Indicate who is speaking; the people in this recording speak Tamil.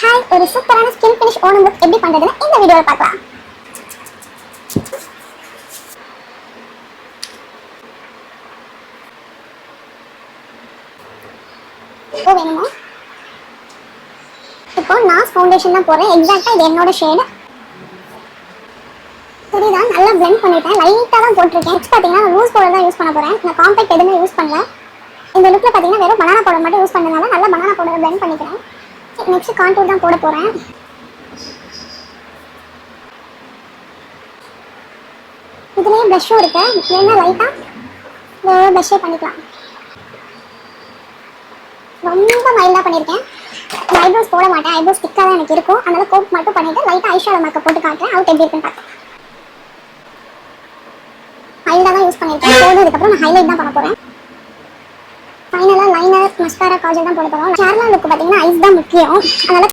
Speaker 1: ஹாய், ஒரு சூப்பரான ஸ்கின் ஃபினிஷ் ஓணம் லுக் எப்படி பண்றதுன்னு இந்த வீடியோல பார்க்கலாம். இப்போ வேணுமா? இப்போ நான் ஃபவுண்டேஷன் தான் போடுறேன். எக்ஸாக்ட்டா இது என்னோட ஷேட். புரியுதா? நல்லா பிளெண்ட் பண்ணிட்டேன். லைட்டா தான் போட்டிருக்கேன். நெக்ஸ்ட் பாத்தீங்கன்னா நான் லூஸ் பவுடர் தான் யூஸ் பண்ண போறேன். நான் காம்பேக்ட் எதுவுமே யூஸ் பண்ணல. இந்த லுக்ல பாத்தீங்கன்னா வெறும் பனானா பவுடர் மட்டும் யூஸ் பண்ணதுனால நல்லா பனானா பவுடர் பிளெண்ட் பண்ணிக்கிறேன். நெக்ஸ்ட் கான்டூர் தான் போட போறேன். இதுலயே ப்ளஷும் இருக்கு. வேணா லைட்டா ப்ளஷே பண்ணிக்கலாம். ரொம்ப மைல்டா பண்ணியிருக்கேன். ஐப்ரோஸ் போட மாட்டேன். ஐப்ரோஸ் திக்காக தான் எனக்கு இருக்கும். அதனால கோட் மட்டும் பண்ணிட்டு லைட்டா ஐஷேடோ மேக்கப் போட்டு காட்டுறேன். அவுட் எப்படி இருக்குன்னு பார்த்து மைல்டா தான் யூஸ் பண்ணியிருக்கேன். போடுறதுக்கப்புறம் நான் ஹைலைட் தான் பண்ண போறேன். ஃபைனலாக லைனர், மஸ்காரா, காஜல் தான் போட போகிறோம். கேரளா லுக் பார்த்தீங்கன்னா ஐஸ் தான் முக்கியம். அதனால